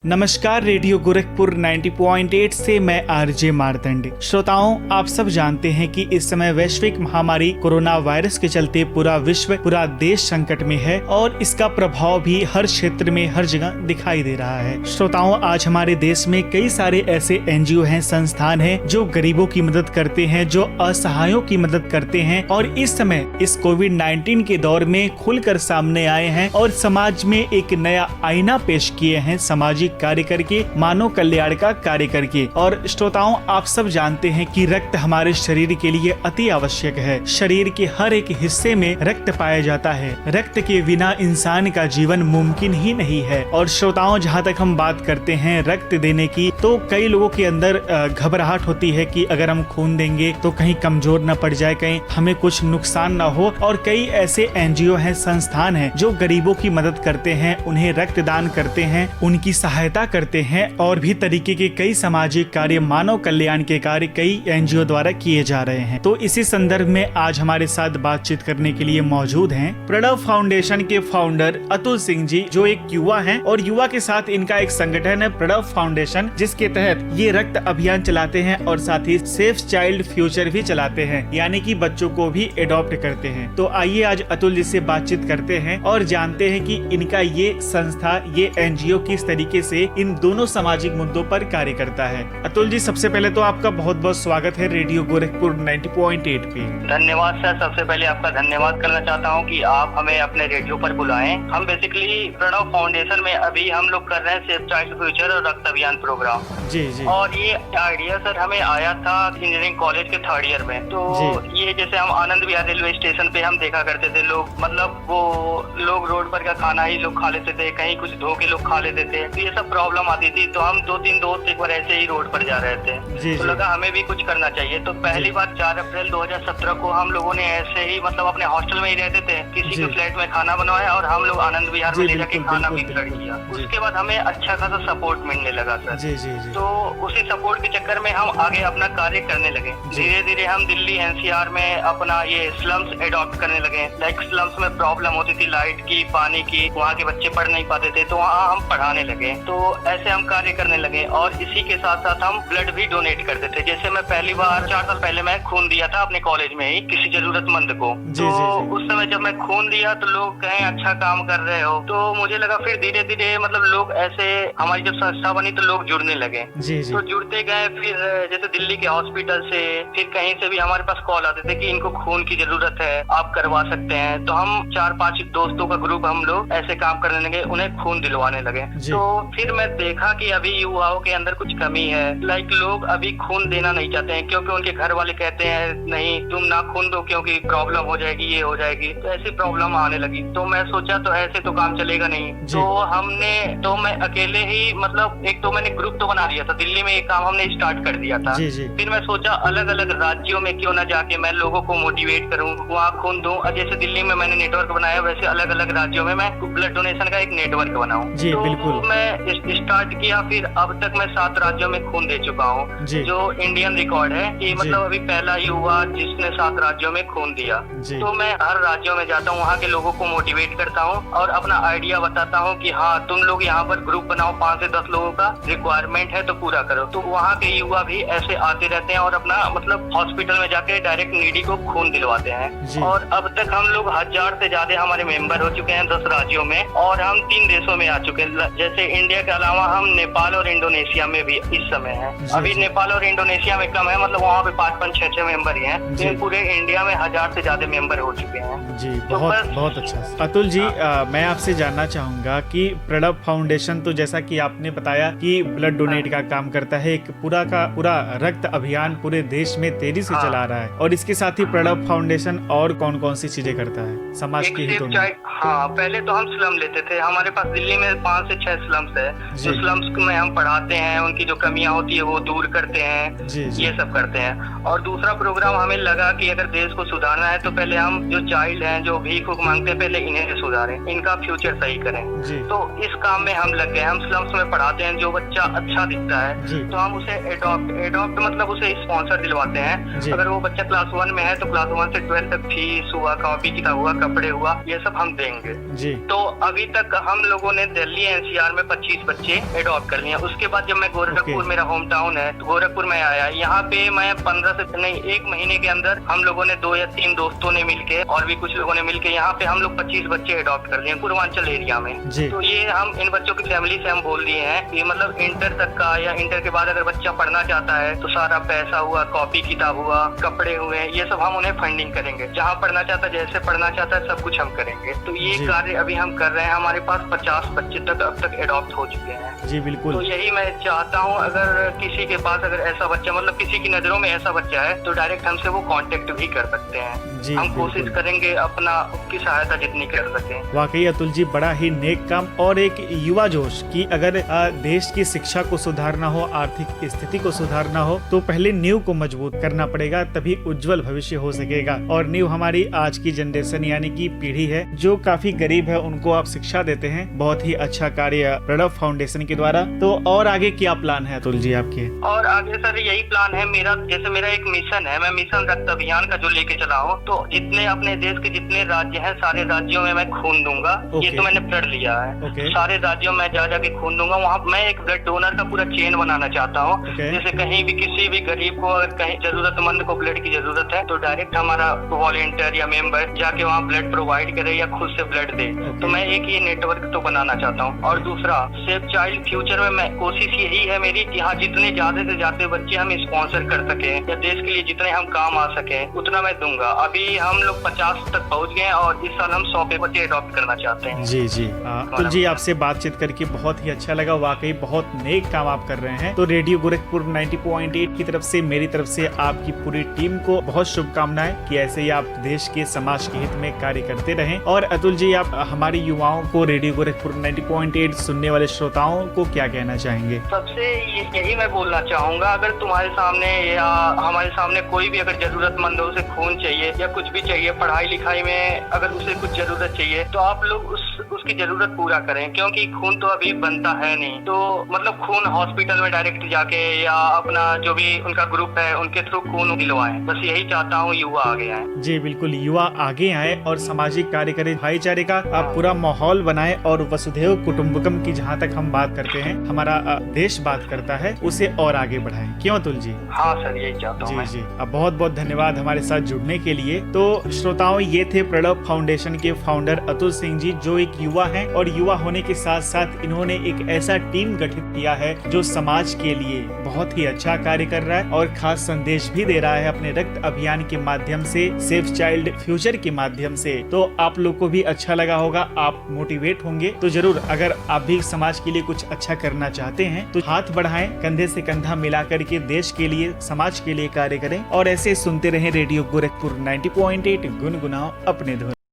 नमस्कार, रेडियो गोरखपुर 90.8 से मैं आरजे मार्तंड। श्रोताओं, आप सब जानते हैं कि इस समय वैश्विक महामारी कोरोना वायरस के चलते पूरा विश्व, पूरा देश संकट में है और इसका प्रभाव भी हर क्षेत्र में, हर जगह दिखाई दे रहा है। श्रोताओं, आज हमारे देश में कई सारे ऐसे एनजीओ हैं, संस्थान हैं जो गरीबों की मदद करते हैं, जो असहायों की मदद करते हैं और इस समय इस कोविड-19 के दौर में खुलकर सामने आए हैं और समाज में एक नया आईना पेश किए हैं, सामाजिक कार्य करके, मानव कल्याण का कार्य करके। और श्रोताओं, आप सब जानते हैं कि रक्त हमारे शरीर के लिए अति आवश्यक है। शरीर के हर एक हिस्से में रक्त पाया जाता है। रक्त के बिना इंसान का जीवन मुमकिन ही नहीं है। और श्रोताओं, जहाँ तक हम बात करते हैं रक्त देने की, तो कई लोगों के अंदर घबराहट होती है कि अगर हम खून देंगे तो कहीं कमजोर न पड़ जाए, कहीं हमें कुछ नुकसान न हो। और कई ऐसे एनजीओ हैं, संस्थान हैं जो गरीबों की मदद करते हैं, उन्हें रक्तदान करते हैं, उनकी सहायता करते हैं और भी तरीके के कई सामाजिक कार्य, मानव कल्याण के कार्य कई एनजीओ द्वारा किए जा रहे हैं। तो इसी संदर्भ में आज हमारे साथ बातचीत करने के लिए मौजूद हैं प्रणव फाउंडेशन के फाउंडर अतुल सिंह जी, जो एक युवा हैं और युवा के साथ इनका एक संगठन है प्रणव फाउंडेशन, जिसके तहत ये रक्त अभियान चलाते हैं और साथ ही सेफ चाइल्ड फ्यूचर भी चलाते हैं, यानी कि बच्चों को भी एडॉप्ट करते हैं। तो आइए आज अतुल जी से बातचीत करते हैं और जानते हैं कि इनका ये संस्था, ये एनजीओ किस तरीके से इन दोनों सामाजिक मुद्दों पर कार्य करता है। अतुल जी, सबसे पहले तो आपका बहुत बहुत स्वागत है रेडियो गोरखपुर 90.8 पे। धन्यवाद सर। सबसे पहले आपका धन्यवाद करना चाहता हूं कि आप हमें अपने रेडियो पर बुलाएं। हम बेसिकली प्रणव फाउंडेशन में अभी हम लोग कर रहे हैं सेफ चाइल्ड फ्यूचर और रक्त अभियान प्रोग्राम। जी जी। और ये आइडिया सर हमें आया था इंजीनियरिंग कॉलेज के थर्ड ईयर में। तो ये जैसे हम आनंद विहार रेलवे स्टेशन पे हम देखा करते थे, लोग मतलब वो लोग रोड पर का खाना ही लोग खा लेते थे, कहीं कुछ धो के लोग खा लेते थे। तो ये सब प्रॉब्लम आती थी। तो हम 2-3 दोस्त एक बार ऐसे ही रोड पर जा रहे थे, तो लगा हमें भी कुछ करना चाहिए। तो पहली बार 4 अप्रैल 2017 को हम लोगों ने ऐसे ही मतलब अपने हॉस्टल में ही रहते थे, किसी के फ्लैट में खाना बनवाया और हम लोग आनंद विहार में ले जाके खाना भी स्टार्ट किया। उसके बाद हमें अच्छा खासा सपोर्ट मिलने लगा सर। तो उसी सपोर्ट के चक्कर में हम आगे अपना कार्य करने लगे। धीरे धीरे हम दिल्ली एनसीआर में अपना ये स्लम्स एडॉप्ट करने लगे। लाइक स्लम्स में प्रॉब्लम होती थी लाइट की, पानी की, वहाँ के बच्चे पढ़ नहीं पाते थे, तो वहाँ हम पढ़ाने लगे। तो ऐसे हम कार्य करने लगे और इसी के साथ साथ हम ब्लड भी डोनेट करते थे। जैसे मैं पहली बार 4 साल पहले मैं खून दिया था अपने कॉलेज में ही किसी जरूरतमंद को। तो उस समय जब मैं खून दिया तो लोग कहें अच्छा काम कर रहे हो, तो मुझे लगा फिर धीरे धीरे मतलब लोग ऐसे, हमारी जब संस्था बनी तो लोग जुड़ने लगे। तो जुड़ते गए। फिर जैसे दिल्ली के हॉस्पिटल से, फिर कहीं से भी हमारे पास कॉल आते थे कि इनको खून की जरूरत है, आप करवा सकते हैं। तो हम 4-5 दोस्तों का ग्रुप हम लोग ऐसे काम करने लगे, उन्हें खून दिलवाने लगे। तो फिर मैं देखा कि अभी युवाओं के अंदर कुछ कमी है। लाइक लोग अभी खून देना नहीं चाहते हैं क्योंकि उनके घर वाले कहते हैं नहीं तुम ना खून दो क्योंकि प्रॉब्लम हो जाएगी, ये हो जाएगी। तो ऐसी प्रॉब्लम आने लगी। तो मैं सोचा तो ऐसे तो काम चलेगा नहीं। तो मैं अकेले ही मतलब एक तो मैंने ग्रुप तो बना लिया था, दिल्ली में एक काम हमने स्टार्ट कर दिया था। फिर मैं सोचा अलग अलग राज्यों में क्यों ना जाके मैं लोगों को मोटिवेट करूँ, वहाँ खून दूं। जैसे दिल्ली में मैंने नेटवर्क बनाया, वैसे अलग अलग राज्यों में मैं ब्लड डोनेशन का एक नेटवर्क बनाऊं। तो मैं स्टार्ट किया। फिर अब तक मैं 7 राज्यों में खून दे चुका हूँ, जो इंडियन रिकॉर्ड है कि मतलब अभी पहला युवा जिसने 7 राज्यों में खून दिया। तो मैं हर राज्यों में जाता हूँ, वहाँ के लोगों को मोटिवेट करता हूँ और अपना आइडिया बताता हूँ कि हाँ तुम लोग यहाँ पर ग्रुप बनाओ, 5 से 10 लोगों का रिक्वायरमेंट है तो पूरा करो। तो वहाँ के युवा भी ऐसे आते रहते हैं और अपना मतलब हॉस्पिटल में जाके डायरेक्ट नीडी को खून दिलवाते हैं। और अब तक हम लोग 1000 से ज्यादा हमारे मेंबर हो चुके हैं 10 राज्यों में और हम 3 देशों में आ चुके हैं। जैसे इंडिया के अलावा हम नेपाल और इंडोनेशिया में भी इस समय है। अभी नेपाल और इंडोनेशिया में कम है, मतलब वहाँ पे 5-5, 6-6 मेंबर ही हैं। लेकिन पूरे इंडिया में 1000 से ज्यादा मेंबर हो चुके हैं। जी, तो बहुत अच्छा। अतुल जी, मैं आपसे जानना चाहूंगा कि प्रणव फाउंडेशन तो जैसा कि आपने बताया कि ब्लड डोनेट का काम करता है, एक पूरा का पूरा रक्त अभियान पूरे देश में तेजी से चला रहा है। और इसके साथ ही प्रणव फाउंडेशन और कौन कौन सी चीजें करता है समाज के हितों में? हाँ, पहले तो हम स्लम लेते थे। हमारे पास दिल्ली में 5 से 6 स्लम्स है। जो स्लम्स में हम पढ़ाते हैं, उनकी जो कमियां होती है वो दूर करते हैं। ये सब करते हैं। और दूसरा प्रोग्राम हमें लगा कि अगर देश को सुधारना है तो पहले हम जो चाइल्ड हैं, जो भीख मांगते हैं, पहले इन्हें सुधारें, इनका फ्यूचर सही करें। तो इस काम में हम लग गए। हम स्लम्स में पढ़ाते हैं, जो बच्चा अच्छा दिखता है तो हम उसे एडॉप्ट मतलब उसे स्पॉन्सर दिलवाते हैं। अगर वो बच्चा क्लास 1 में है तो क्लास 1 से 12 तक फीस हुआ, कॉपी किताब हुआ, कपड़े हुआ, ये सब हम देंगे। तो अभी तक हम लोगों ने दिल्ली एनसीआर में 25 25 बच्चे एडॉप्ट कर लिए। उसके बाद जब मैं गोरखपुर, मेरा होम टाउन है, तो गोरखपुर में आया, यहाँ पे मैं 15 से नहीं 1 महीने के अंदर हम लोगों ने 2 या 3 दोस्तों ने मिलके और भी कुछ लोगों ने मिलके यहाँ पे हम लोग 25 बच्चे एडॉप्ट कर लिए पूर्वांचल एरिया में। तो ये हम इन बच्चों की फैमिली से हम बोल दिए हैं कि मतलब इंटर तक का या इंटर के बाद अगर बच्चा पढ़ना चाहता है तो सारा पैसा हुआ, कॉपी किताब हुआ, कपड़े हुए, ये सब हम उन्हें फंडिंग करेंगे। जहाँ पढ़ना चाहता है, जैसे पढ़ना चाहता है, सब कुछ हम करेंगे। तो ये कार्य अभी हम कर रहे हैं। हमारे पास 50 बच्चे तक अब तक एडॉप्ट हो चुके हैं। जी बिल्कुल। तो यही मैं चाहता हूँ, अगर किसी के पास अगर ऐसा बच्चा, मतलब किसी की नजरों में ऐसा बच्चा है तो डायरेक्ट हमसे वो कांटेक्ट भी कर सकते हैं। हम कोशिश करेंगे अपना उसकी सहायता जितनी कर सके। वाकई अतुल जी, बड़ा ही नेक काम और एक युवा जोश कि अगर देश की शिक्षा को सुधारना हो, आर्थिक स्थिति को सुधारना हो, तो पहले नींव को मजबूत करना पड़ेगा, तभी उज्जवल भविष्य हो सकेगा। और नींव हमारी आज की जनरेशन यानी कि पीढ़ी है जो काफी गरीब है, उनको आप शिक्षा देते हैं। बहुत ही अच्छा कार्य प्रणव फाउंडेशन के द्वारा। तो और आगे क्या प्लान है अतुल जी आपके? और आगे सर यही प्लान है मेरा, जैसे मेरा एक मिशन है, मैं मिशन रक्त अभियान का जो लेके चला हूँ, तो जितने अपने देश के जितने राज्य हैं सारे राज्यों में मैं खून दूंगा। ये तो मैंने प्रण लिया है। सारे राज्यों में जा के खून दूंगा। वहाँ मैं एक ब्लड डोनर का पूरा चेन बनाना चाहता हूँ। जैसे कहीं भी किसी भी गरीब को अगर कहीं जरूरतमंद को ब्लड की जरूरत है तो डायरेक्ट हमारा वॉलेंटियर या मेंबर जाके वहाँ ब्लड प्रोवाइड करे या खुद से ब्लड दे। तो मैं एक ये नेटवर्क तो बनाना चाहता हूँ। और दूसरा, सेव चाइल्ड फ्यूचर में मैं कोशिश यही है मेरी कि हाँ जितने ज्यादा से ज्यादा बच्चे हम स्पॉन्सर कर सके या देश के लिए जितने हम काम आ सके उतना मैं दूंगा। अभी हम लोग 50 तक पहुंच गए और इस साल हम 100 पे बच्चे अडॉप्ट करना चाहते हैं। जी जी अतुल जी, आपसे बातचीत करके बहुत ही अच्छा लगा। वाकई बहुत नेक काम आप कर रहे हैं। तो रेडियो गोरखपुर 90.8 की तरफ से, मेरी तरफ से आपकी पूरी टीम को बहुत शुभकामनाएं कि ऐसे ही आप देश के समाज के हित में कार्य करते रहें। और अतुल जी, आप हमारे युवाओं को, रेडियो गोरखपुर 90.8 सुनने वाले श्रोताओं को क्या कहना चाहेंगे? सबसे यही मैं बोलना चाहूंगा, अगर तुम्हारे सामने या हमारे सामने कोई भी अगर जरूरतमंद हो, उसे खून चाहिए या कुछ भी चाहिए, पढ़ाई लिखाई में अगर उसे कुछ जरूरत चाहिए, तो आप लोग उसकी जरूरत पूरा करें। क्योंकि खून तो अभी बनता है नहीं, तो मतलब खून हॉस्पिटल में डायरेक्ट जाके या अपना जो भी उनका ग्रुप है उनके थ्रू खून दिलवाएं। बस यही चाहता हूँ, युवा आगे आए। जी बिल्कुल, युवा आगे आए और सामाजिक कार्य करें, भाईचारे का आप पूरा माहौल बनाएं और वसुधैव कुटुम्बकम की जहाँ तक हम बात करते हैं, हमारा देश बात करता है, उसे और आगे बढ़ाएं। क्यों अतुल जी? हाँ सर, यही चाहता हूँ। जी जी, अब बहुत बहुत धन्यवाद हमारे साथ जुड़ने के लिए। तो श्रोताओं, ये थे प्रणव फाउंडेशन के फाउंडर अतुल सिंह जी, जो एक युवा हैं और युवा होने के साथ साथ इन्होंने एक ऐसा टीम गठित किया है जो समाज के लिए बहुत ही अच्छा कार्य कर रहा है और खास संदेश भी दे रहा है अपने रक्त अभियान के माध्यम से, सेव चाइल्ड फ्यूचर के माध्यम से। तो आप लोग को भी अच्छा लगा होगा, आप मोटिवेट होंगे। तो जरूर, अगर आप भी समाज के लिए कुछ अच्छा करना चाहते हैं तो हाथ बढ़ाएं, कंधे से कंधा मिला करके देश के लिए, समाज के लिए कार्य करें। और ऐसे सुनते रहें रेडियो गोरखपुर 90.8, गुनगुनाओ अपने धुन।